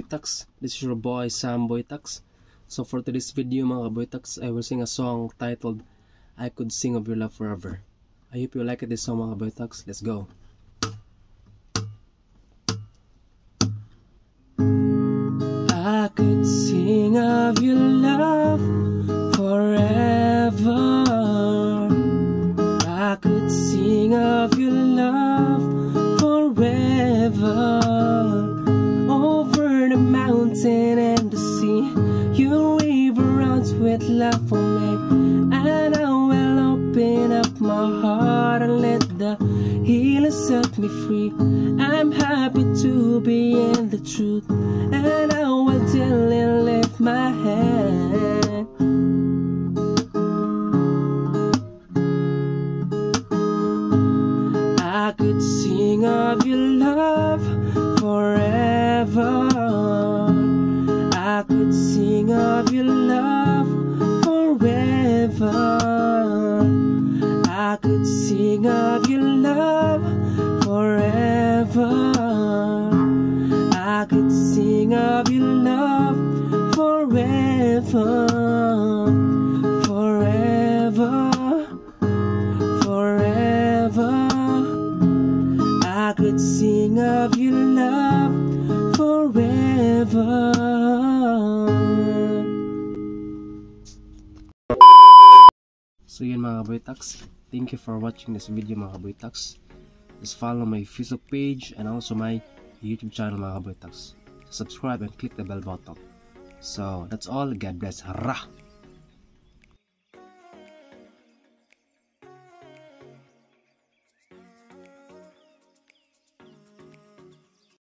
Kaboytax. This is your boy Sam Boytax. So for today's video mga Kaboytax, I will sing a song titled I Could Sing of Your Love Forever. I hope you like this song mga Kaboytax. Let's go. I could sing of your love forever. I could sing of your love forever. Over the mountain and the sea, your river runs with love for me. And I will open up my heart and let the healer set me free. I'm happy to be in the truth, and I will till and lift my hand. I could sing of your love forever. I could sing of your love forever. I could sing of your love forever. I could sing of your love forever. Forever. Forever. I could sing of your love forever. So yun mga Kaboytax, thank you for watching this video mga Kaboytax. Just follow my Facebook page and also my YouTube channel mga Kaboytax. Subscribe and click the bell button. So that's all. God bless. Hara!